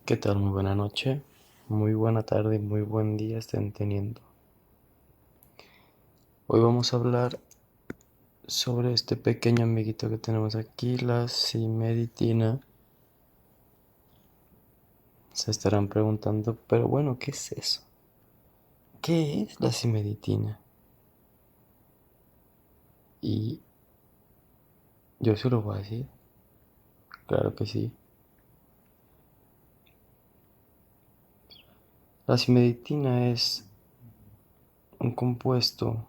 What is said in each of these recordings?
¿Qué tal? Muy buena noche, muy buena tarde y muy buen día estén teniendo. Hoy vamos a hablar sobre este pequeño amiguito que tenemos aquí, la simeritina. Se estarán preguntando, pero bueno, ¿qué es eso? ¿Qué es la simeritina? Y yo se lo voy a decir, claro que sí. La simeritina es un compuesto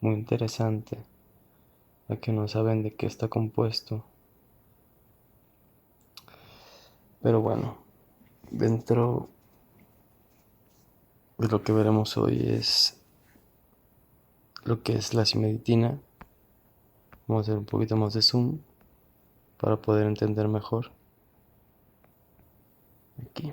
muy interesante, ya que no saben de qué está compuesto. Pero bueno, dentro de lo que veremos hoy es lo que es la simeritina. Vamos a hacer un poquito más de zoom para poder entender mejor. Aquí.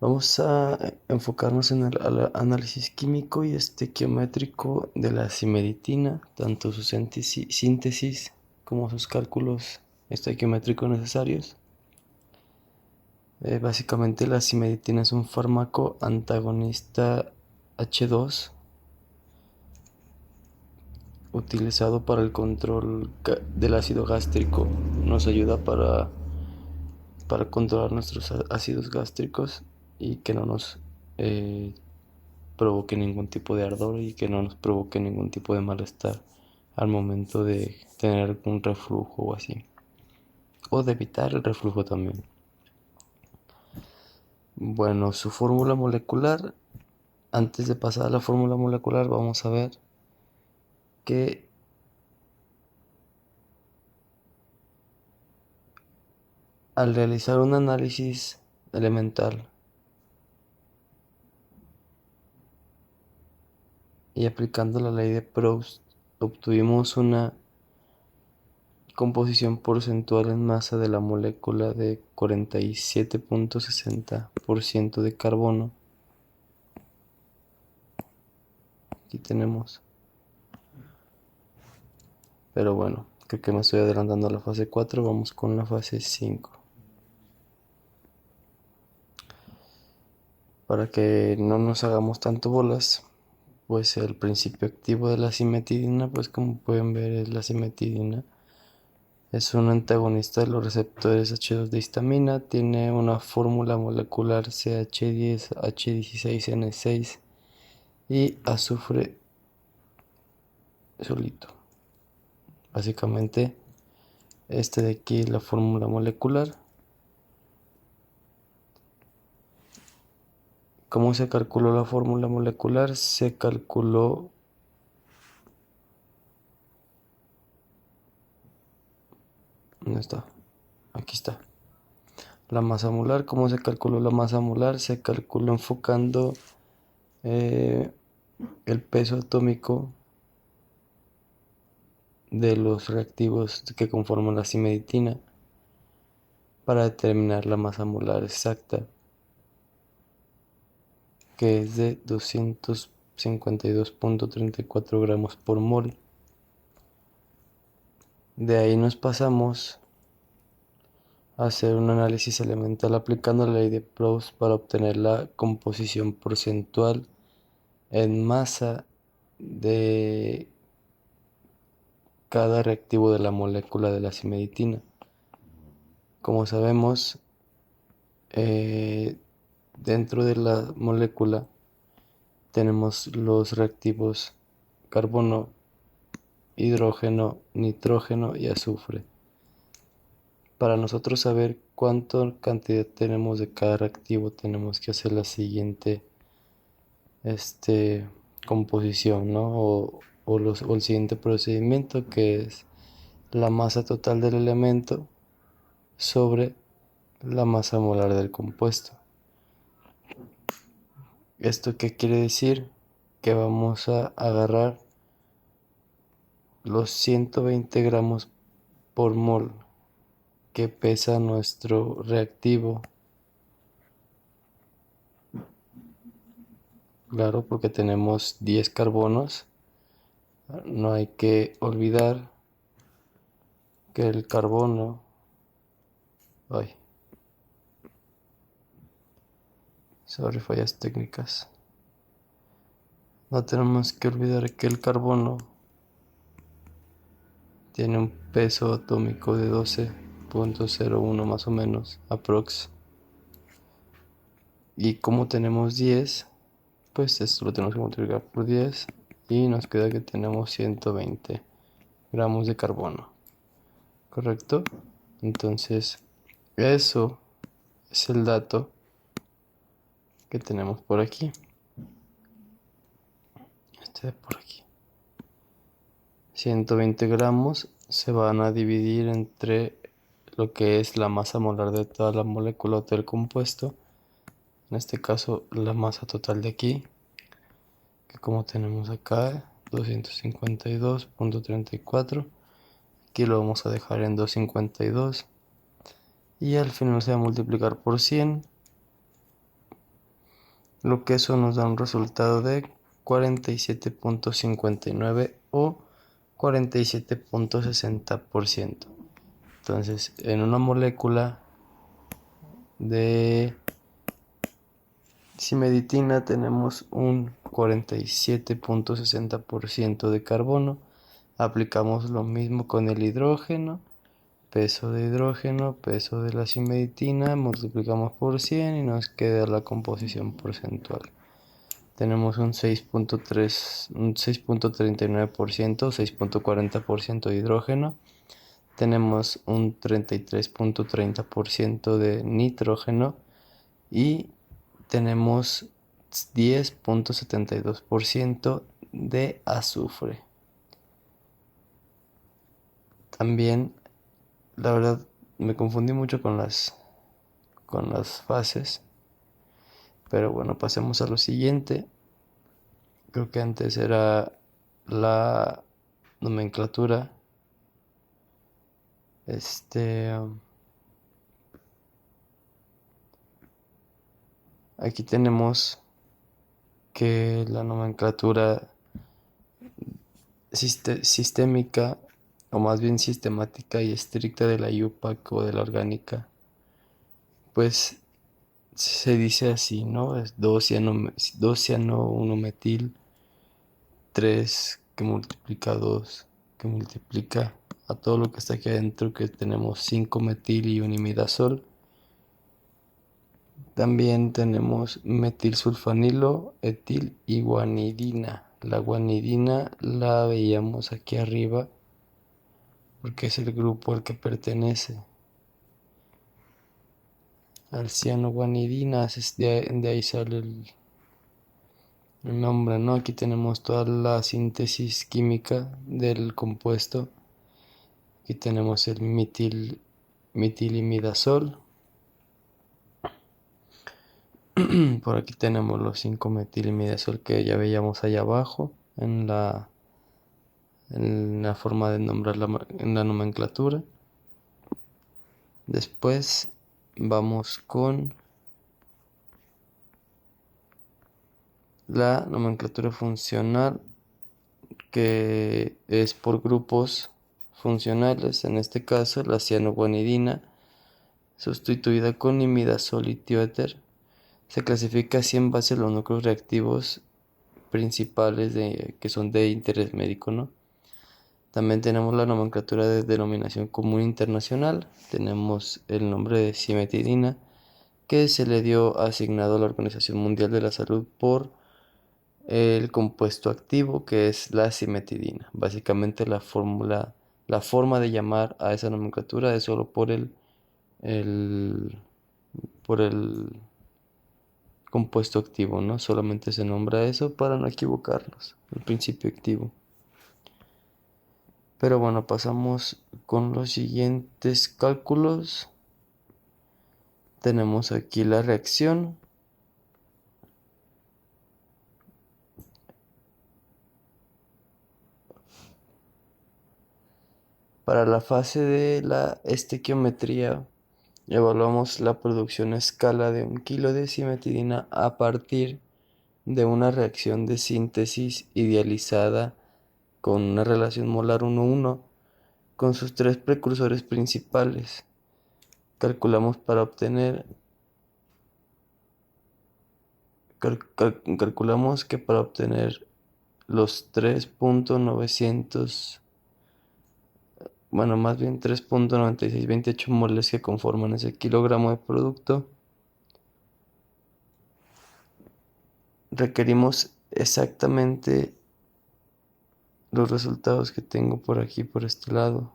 Vamos a enfocarnos en el análisis químico y estequiométrico de la simeritina, tanto su síntesis como sus cálculos estequiométricos necesarios. Básicamente la simeritina es un fármaco antagonista H2 utilizado para el control del ácido gástrico. Nos ayuda para controlar nuestros ácidos gástricos y que no nos provoque ningún tipo de ardor y que no nos provoque ningún tipo de malestar al momento de tener un reflujo o así, o de evitar el reflujo también. Bueno, su fórmula molecular, antes de pasar a la fórmula molecular, vamos a ver que al realizar un análisis elemental y aplicando la ley de Proust, obtuvimos una composición porcentual en masa de la molécula de 47.60% de carbono. Aquí tenemos. Pero bueno, creo que me estoy adelantando a la fase 4. Vamos con la fase 5. Para que no nos hagamos tanto bolas, pues el principio activo de la cimetidina, pues como pueden ver es la cimetidina. Es un antagonista de los receptores H2 de histamina. Tiene una fórmula molecular CH10H16N6 y azufre solito. Básicamente, este de aquí es la fórmula molecular. ¿Cómo se calculó la fórmula molecular? Se calculó ¿dónde está? Aquí está. La masa molar. ¿Cómo se calculó la masa molar? Se calculó enfocando el peso atómico de los reactivos que conforman la simeritina para determinar la masa molar exacta, que es de 252.34 gramos por mol. De ahí nos pasamos a hacer un análisis elemental aplicando la ley de Proust para obtener la composición porcentual en masa de cada reactivo de la molécula de la simeritina. Como sabemos, dentro de la molécula tenemos los reactivos carbono, hidrógeno, nitrógeno y azufre. Para nosotros saber cuánta cantidad tenemos de cada reactivo, tenemos que hacer la siguiente composición, ¿no? O el siguiente procedimiento, que es la masa total del elemento sobre la masa molar del compuesto. ¿Esto qué quiere decir? Que vamos a agarrar los 120 gramos por mol que pesa nuestro reactivo. Claro, porque tenemos 10 carbonos. No hay que olvidar que el carbono Ay, sobre fallas técnicas. No tenemos que olvidar que el carbono tiene un peso atómico de 12,01 más o menos, aprox. Y como tenemos 10, pues esto lo tenemos que multiplicar por 10 y nos queda que tenemos 120 gramos de carbono, ¿correcto? Entonces, eso es el dato que tenemos por aquí. Este de por aquí. 120 gramos se van a dividir entre lo que es la masa molar de toda la molécula del compuesto. En este caso, la masa total de aquí, que como tenemos acá, 252,34. Aquí lo vamos a dejar en 252. Y al final se va a multiplicar por 100. Lo que eso nos da un resultado de 47,59 o 47,60%. Entonces, en una molécula de simeditina tenemos un 47,60% de carbono. Aplicamos lo mismo con el hidrógeno. Peso de hidrógeno, peso de la simeditina, multiplicamos por 100 y nos queda la composición porcentual. Tenemos un 6,39%, 6,40% de hidrógeno. Tenemos un 33,30% de nitrógeno y tenemos 10,72% de azufre. También, la verdad, me confundí mucho con las fases. Pero bueno, pasemos a lo siguiente. Creo que antes era la nomenclatura. Aquí tenemos que la nomenclatura sistémica, o más bien sistemática y estricta de la IUPAC o de la orgánica, pues se dice así, ¿no? Es 2-ciano-1-metil, 3 que multiplica 2, que multiplica a todo lo que está aquí adentro, que tenemos 5-metil y un imidazol. También tenemos metilsulfanilo, etil y guanidina. La guanidina la veíamos aquí arriba porque es el grupo al que pertenece. Al cianoguanidina, de ahí sale el nombre, ¿no? Aquí tenemos toda la síntesis química del compuesto. Aquí tenemos el metilimidazol. Por aquí tenemos los 5-metilimidazol que ya veíamos allá abajo en la forma de nombrarla en la nomenclatura. Después vamos con la nomenclatura funcional, que es por grupos funcionales. En este caso, la cianoguanidina, sustituida con imidazol y tioéter, se clasifica así en base a los núcleos reactivos principales que son de interés médico, ¿no? También tenemos la nomenclatura de denominación común internacional. Tenemos el nombre de cimetidina, que se le dio asignado a la Organización Mundial de la Salud por el compuesto activo, que es la cimetidina. Básicamente la forma de llamar a esa nomenclatura es solo por por el compuesto activo, ¿no? Solamente se nombra eso para no equivocarnos, el principio activo. Pero bueno, pasamos con los siguientes cálculos. Tenemos aquí la reacción. Para la fase de la estequiometría, evaluamos la producción a escala de 1 kilo de cimetidina a partir de una reacción de síntesis idealizada con una relación molar 1:1 con sus 3 precursores principales. calculamos para obtener, calculamos que para obtener los 3.900, bueno, más bien 3.9628 moles que conforman ese kilogramo de producto, requerimos exactamente los resultados que tengo por aquí, por este lado.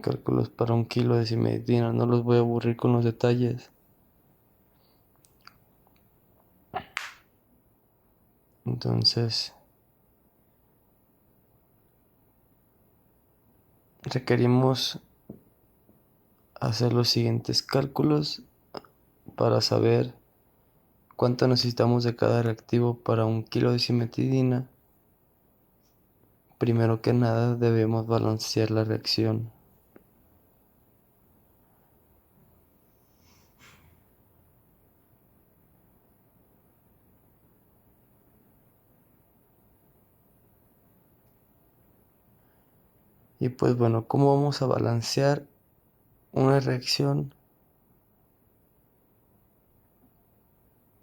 Cálculos para 1 kilo de cimetrina, no los voy a aburrir con los detalles. Entonces, requerimos hacer los siguientes cálculos para saber cuánto necesitamos de cada reactivo para 1 kilo de cimetidina. Primero que nada debemos balancear la reacción. Y pues bueno, ¿cómo vamos a balancear una reacción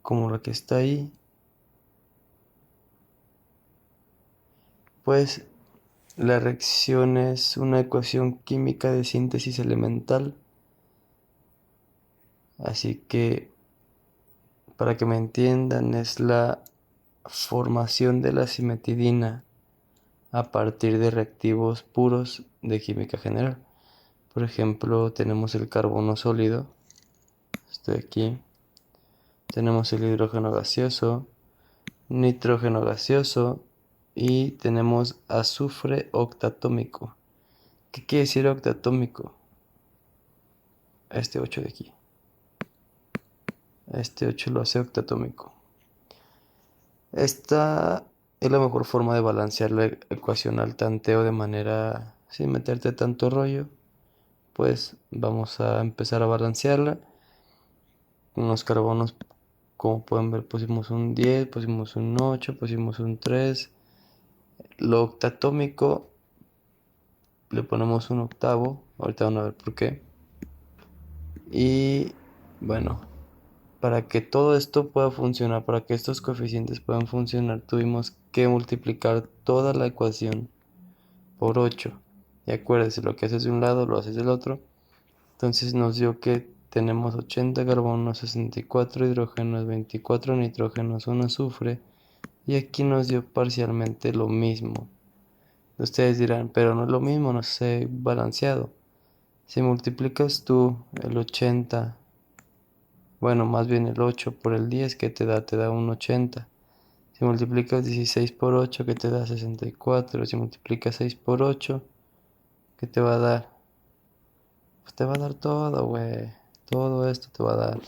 como la que está ahí? Pues la reacción es una ecuación química de síntesis elemental. Así que, para que me entiendan, es la formación de la cimetidina a partir de reactivos puros de química general. Por ejemplo, tenemos el carbono sólido, este de aquí. Tenemos el hidrógeno gaseoso, nitrógeno gaseoso y tenemos azufre octatómico. ¿Qué quiere decir octatómico? Este 8 de aquí. Este 8 lo hace octatómico. Esta es la mejor forma de balancear la ecuación al tanteo de manera sin meterte tanto rollo. Pues vamos a empezar a balancearla. Con los carbonos, como pueden ver, pusimos un 10, pusimos un 8, pusimos un 3. Lo octatómico le ponemos un octavo. Ahorita van a ver por qué. Y bueno, para que todo esto pueda funcionar, para que estos coeficientes puedan funcionar, tuvimos que multiplicar toda la ecuación por 8. Y acuérdense, lo que haces de un lado lo haces del otro. Entonces nos dio que tenemos 80 carbonos, 64 hidrógenos, 24 nitrógenos, 1 azufre. Y aquí nos dio parcialmente lo mismo. Ustedes dirán, pero no es lo mismo, no sé, balanceado. Si multiplicas tú el 80, bueno, más bien el 8 por el 10, ¿qué te da? Te da un 80. Si multiplicas 16 por 8, ¿qué te da? 64. Si multiplicas 6 por 8, ¿qué te va a dar? Pues te va a dar todo, güey. Todo esto te va a dar.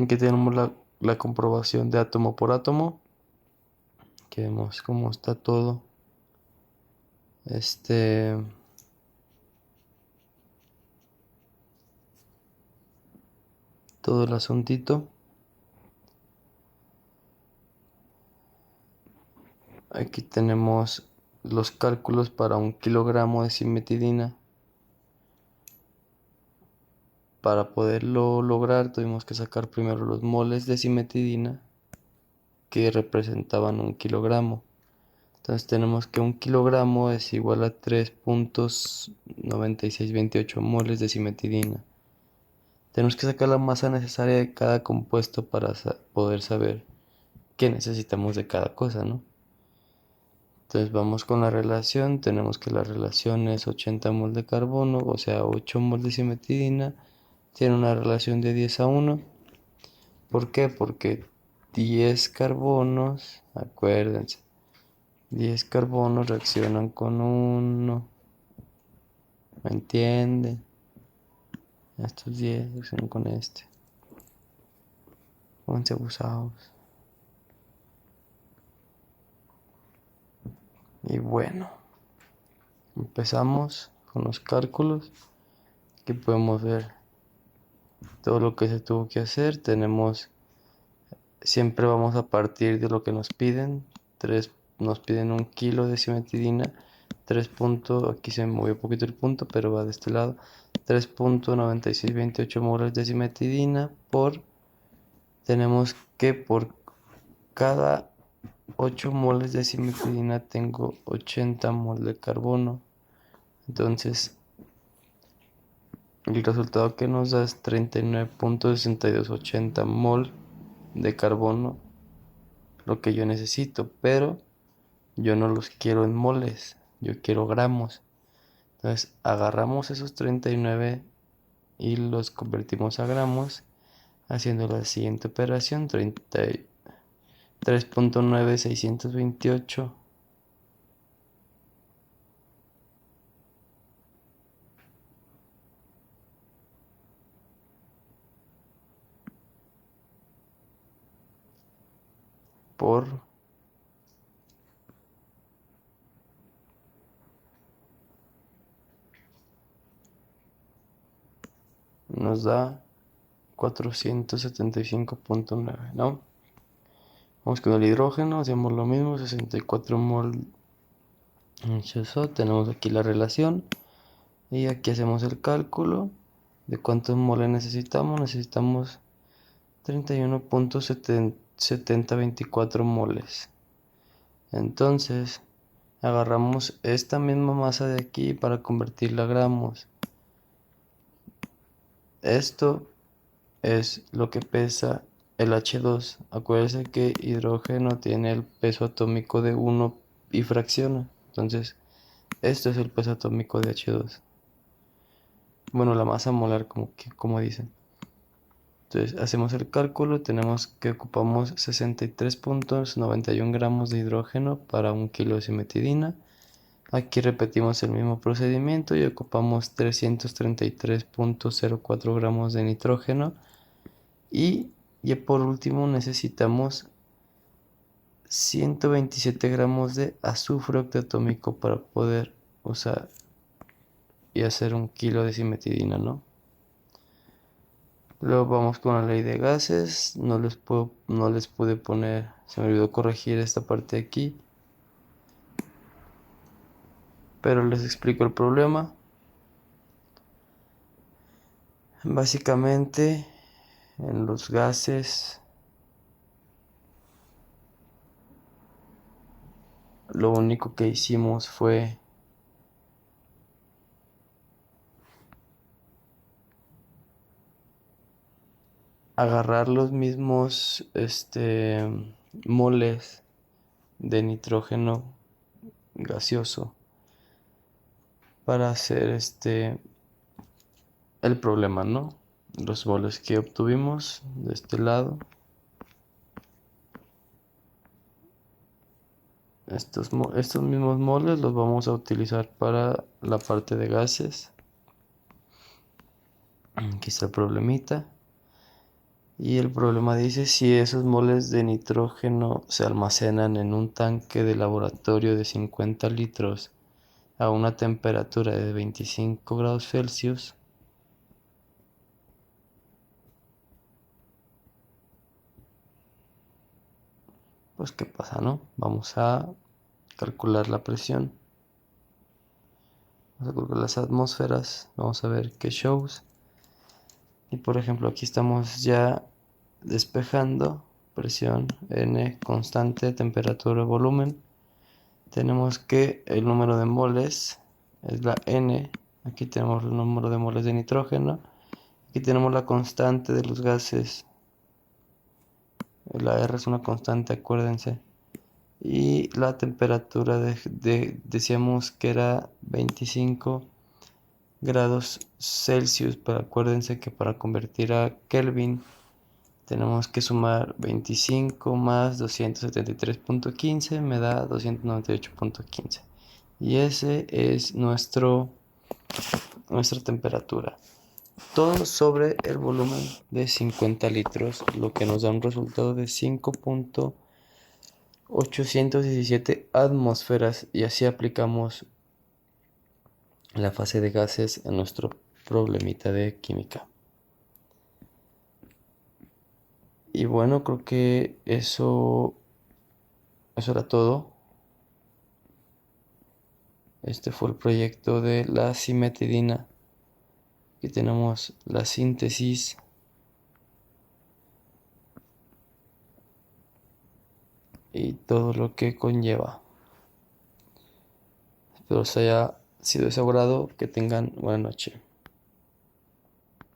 Aquí tenemos la comprobación de átomo por átomo. Que vemos cómo está todo. Todo el asuntito. Aquí tenemos los cálculos para 1 kilogramo de cimetidina. Para poderlo lograr tuvimos que sacar primero los moles de cimetidina que representaban 1 kilogramo. Entonces tenemos que 1 kilogramo es igual a 3.9628 moles de cimetidina. Tenemos que sacar la masa necesaria de cada compuesto para poder saber qué necesitamos de cada cosa, ¿no? Entonces vamos con la relación. Tenemos que la relación es 80 mol de carbono, o sea 8 mol de cimetidina. Tiene una relación de 10 a 1. ¿Por qué? Porque 10 carbonos, acuérdense, 10 carbonos reaccionan con 1. ¿Me entienden? Estos 10 reaccionan con este. Pónganse abusados. Y bueno, empezamos con los cálculos. Aquí podemos ver todo lo que se tuvo que hacer. Siempre vamos a partir de lo que nos piden. Nos piden 1 kilo de cimetidina. aquí se me movió un poquito el punto, pero va de este lado, 3.9628 moles de cimetidina tenemos que por cada 8 moles de cimetidina tengo 80 moles de carbono. Entonces, el resultado que nos da es 39.6280 mol de carbono, lo que yo necesito, pero yo no los quiero en moles, yo quiero gramos. Entonces, agarramos esos 39 y los convertimos a gramos, haciendo la siguiente operación: 3.9628 por nos da 475.9, ¿no? Vamos con el hidrógeno, hacemos lo mismo, 64 mol H2O. Tenemos aquí la relación y aquí hacemos el cálculo de cuántos moles necesitamos. Necesitamos 31.7024 moles. Entonces agarramos esta misma masa de aquí para convertirla a gramos. Esto es lo que pesa el H2. Acuérdense que hidrógeno tiene el peso atómico de 1 y fracciona. Entonces, esto es el peso atómico de H2. Bueno, la masa molar, como dicen. Entonces, hacemos el cálculo. Tenemos que ocupamos 63.91 gramos de hidrógeno para 1 kilo de cimetidina. Aquí repetimos el mismo procedimiento y ocupamos 333.04 gramos de nitrógeno. Y por último necesitamos 127 gramos de azufre octatómico para poder usar y hacer 1 kilo de cimetidina, ¿no? Luego vamos con la ley de gases. No les pude poner, se me olvidó corregir esta parte de aquí, pero les explico el problema. Básicamente, en los gases, lo único que hicimos fue agarrar los mismos moles de nitrógeno gaseoso para hacer el problema, ¿no? Los moles que obtuvimos de este lado, estos mismos moles los vamos a utilizar para la parte de gases. Aquí está el problemita. Y el problema dice: si esos moles de nitrógeno se almacenan en un tanque de laboratorio de 50 litros a una temperatura de 25 grados Celsius, pues ¿qué pasa, no? Vamos a calcular la presión. Vamos a calcular las atmósferas. Vamos a ver qué shows. Y por ejemplo, aquí estamos ya despejando. Presión N constante, temperatura, volumen. Tenemos que el número de moles es la N. Aquí tenemos el número de moles de nitrógeno. Aquí tenemos la constante de los gases. La R es una constante, acuérdense. Y la temperatura decíamos que era 25 grados Celsius, pero acuérdense que para convertir a Kelvin tenemos que sumar 25 más 273.15, me da 298.15. Y ese es nuestra temperatura. Todo sobre el volumen de 50 litros, lo que nos da un resultado de 5.817 atmósferas. Y así aplicamos la fase de gases en nuestro problemita de química. Y bueno, creo que eso era todo. Este fue el proyecto de la cimetidina. Aquí tenemos la síntesis y todo lo que conlleva. Espero os haya sido de su agrado. Que tengan buena noche.